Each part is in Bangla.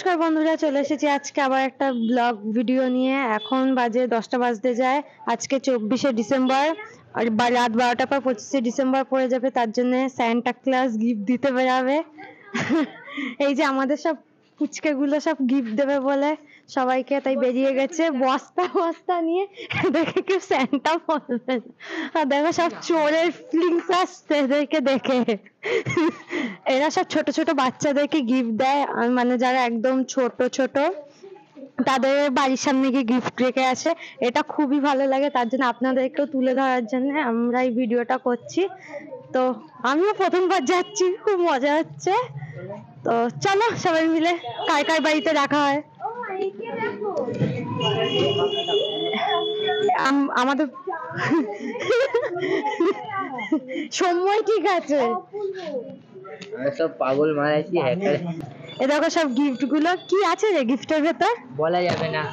নমস্কার বন্ধুরা, চলে এসেছি আজকে আবার একটা ব্লগ ভিডিও নিয়ে। এখন বাজে 10টা বাজতে যায়। আজকে 24শে ডিসেম্বর আর রাত 12টার পর 25শে ডিসেম্বর পড়ে যাবে, তার জন্য স্যান্টা ক্লজ গিফট দিতে বেরাবে। এই যে আমাদের সব পুচকেগুলো সব গিফট দেবে বলে সবাইকে, তাই বেরিয়ে গেছে বস্তা বস্তা নিয়ে। দেখে কেউ স্যান্টা বলবে না, আর দেখো সব চোরের ফিলিংস আসছে এদেরকে দেখে। এরা সব ছোট ছোট বাচ্চাদেরকে গিফট দেয়, মানে যারা একদম ছোট ছোট তাদের বাড়ির সামনে গিয়ে গিফট রেখে আসে। এটা খুবই ভালো লাগে, তার জন্য আপনাদেরকেও তুলে ধরার জন্য আমরা এই ভিডিওটা করছি। তো আমিও প্রথমবার যাচ্ছি, খুব মজা হচ্ছে। তো চলো সবাই মিলে কার কার বাড়িতে রাখা হয়। আমাদের সময় ঠিক আছে, সব পাগল মারাইছি হ্যাকার। এ দেখো সব গিফট গুলো কি আছে রে, গিফটের ভেতর বলা যাবে না,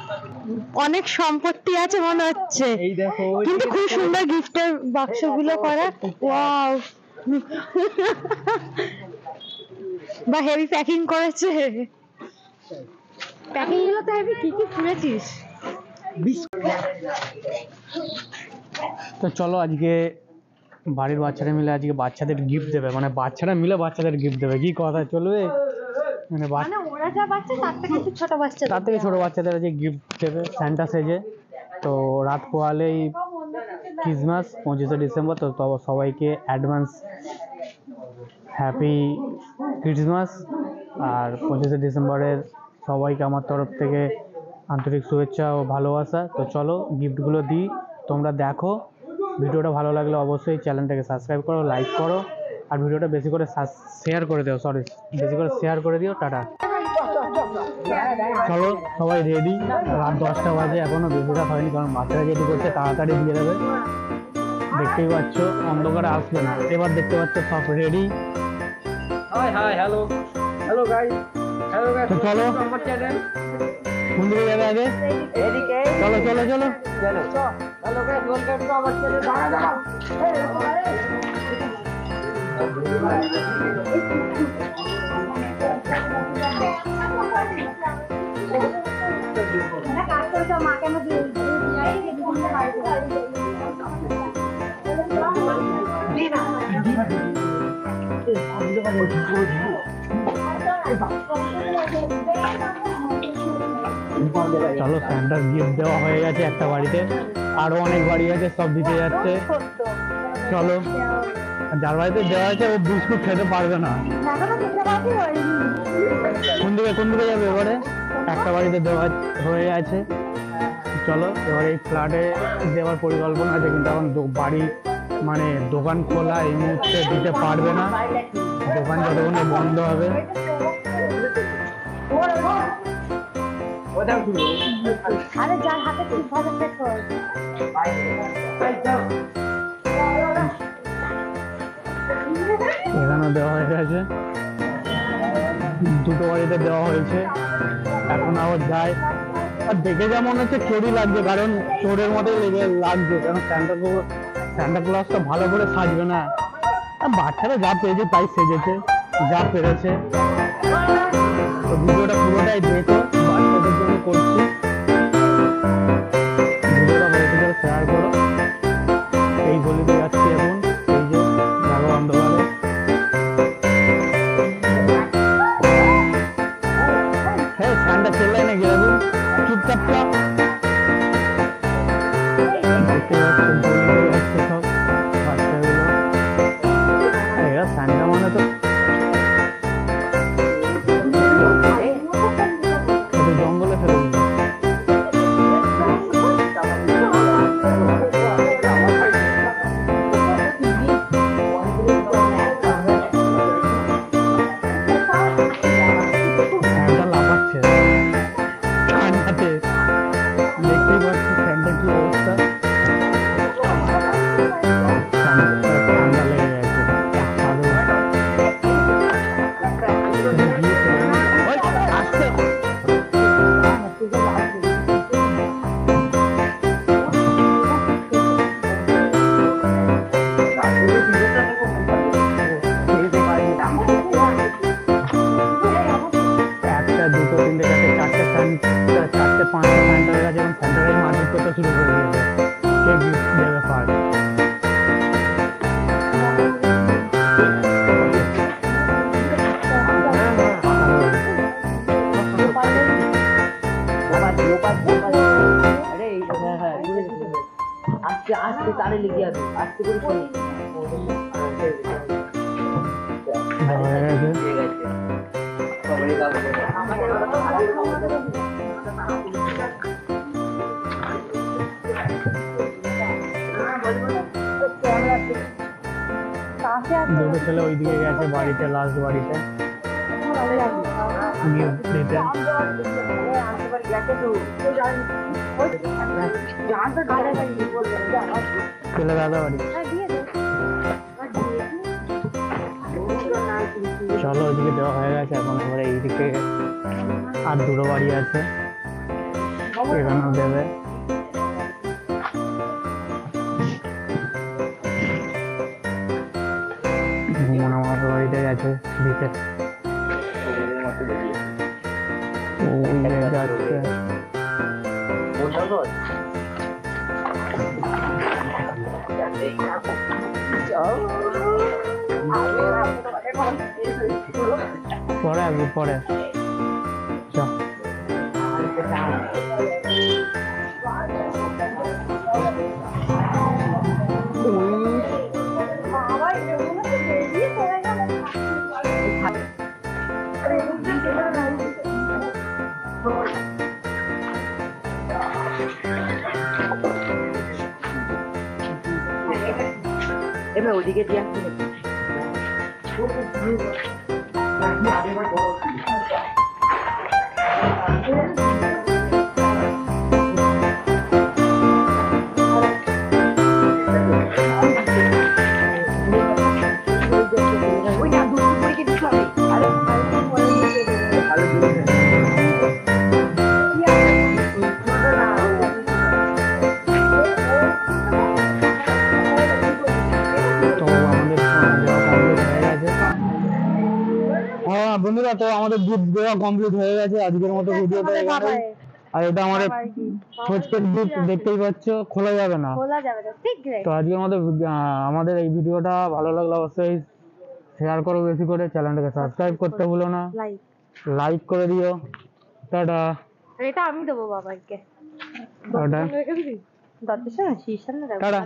অনেক সম্পত্তি আছে মনে হচ্ছে, কিন্তু খুব সুন্দর গিফটের বাক্সগুলো করা। ওয়াও, বা হেভি প্যাকিং করেছে। প্যাকিং গুলো তো হেভি। কি কি কিনেছিস? তো চলো আজকে বাড়ির বাচ্চারা মিলে আজকে বাচ্চাদের গিফট দেবে, মানে বাচ্চারা মিলে বাচ্চাদের গিফট দেবে। কি কথা চলবে, মানে ওরা যা বাচ্চা তার থেকে ছোট বাচ্চা, তার থেকে ছোট বাচ্চাদের আজকে গিফট দেবে স্যান্টা সেজে। তো রাত পোয়ালেই ক্রিসমাস 25শে ডিসেম্বর, তো সবাইকে অ্যাডভান্স হ্যাপি ক্রিসমাস। আর 25শে ডিসেম্বরের সবাইকে আমার তরফ থেকে আন্তরিক শুভেচ্ছা ও ভালোবাসা। তো চলো গিফটগুলো দিই, তোমরা দেখো। ভিডিওটা ভালো লাগলে অবশ্যই চ্যানেলটাকে সাবস্ক্রাইব করো, লাইক করো, আর ভিডিওটা বেশি করে শেয়ার করে দিও। বেশি করে শেয়ার করে দিও। টাটা। চলো সবাই রেডি, রাত 10টা বাজে, এখনো বেশি রাত হয়নি, কারণ বাচ্চারা যেটি করছে তাড়াতাড়ি দিয়ে দেবে। দেখতেই পাচ্ছ অন্ধকারে আসবে না। এবার দেখতে পাচ্ছ সব রেডি। হ্যালো গাইস, তো চলো আমার চ্যানেল কোন দিকে যাবে আগে? এদিকে। চলো চলো চলো চলো হ্যালো গাইস, ওয়েলকাম টু আমার চ্যানেল। চলো স্যান্টার গিফট দেওয়া হয়ে গেছে একটা বাড়িতে, আরো অনেক বাড়ি আছে, সব দিতে যাচ্ছে। চলো, যার বাড়িতে দেওয়া আছে ও বিস্কুট খেতে পারবে না। কোন দিকে যাবে এবারে? একটা বাড়িতে দেওয়া হয়ে আছে। চলো এবারে এই ফ্ল্যাটে দেওয়ার পরিকল্পনা আছে, কিন্তু এখন বাড়ি মানে দোকান খোলা, এই মুহূর্তে দিতে পারবে না। দোকান যতক্ষণ বন্ধ হবে। এখানে দেওয়া হয়ে গেছে, দুটো বাড়িতে দেওয়া হয়েছে। এখন আবার যায়, আর দেখে যা মনে হচ্ছে চোরই লাগবে, কারণ চোরের মতোই লাগছে, কারণ স্যান্টা ক্লজটা ভালো করে সাজবে না। বাচ্চারা যা পেয়েছে তাই সেজেছে, যা পেরেছে। তো ভিডিওটা পুরোটাই দেখো, বাচ্চাদের জন্য করছি। ভিডিওটা বেশি করে শেয়ার করো। এই গলিতে যাচ্ছি এখন, এই যে ভালো অন্ধকারে। হ্যাঁ ঠান্ডা চলে নাকি এখন, চুপচাপ দেখতে পাচ্ছেন গলিতে যাচ্ছে সব বাচ্চাগুলো। এরা ঠান্ডা মানে তো জঙ্গলে ফেলে দিল। তুই তারে লিখে আসবি আজকে করে শুনি হয়ে গেছে। ঠিক আছে সবাই কাজ করে দুটো ছেলে ওইদিকে গেছে বাড়িতে, লাস্ট বাড়িতে গিফট দিতে। ছেলে দাদা বাড়ি। চলো ওইদিকে দেওয়া হয়ে গেছে, এখন আমরা এইদিকে আর দুটো বাড়ি আছে, এখানেও দেবে। ভুমন আমার বাড়িতে গেছে দিতে, ওই যাচ্ছে। পরে আসবি পরে। চল এবার ওদিকে দিয়ে বন্ধুরা, তো আমাদের গিফট দেওয়া কমপ্লিট হয়ে গেছে আজকের মতো ভিডিওটা এখানে। আর এটা আমাদের ফোচকের গিফট, দেখতেই পাচ্ছ, খোলা যাবে না। তো আজকের মতো আমাদের এই ভিডিওটা ভালো লাগলে অবশ্যই শেয়ার করো, বেশি করে চ্যানেলটাকে সাবস্ক্রাইব করতে ভুলো না, লাইক করে দিও। টাটা। এটা আমি দেবো বাবাকে। টাটা। টাটা।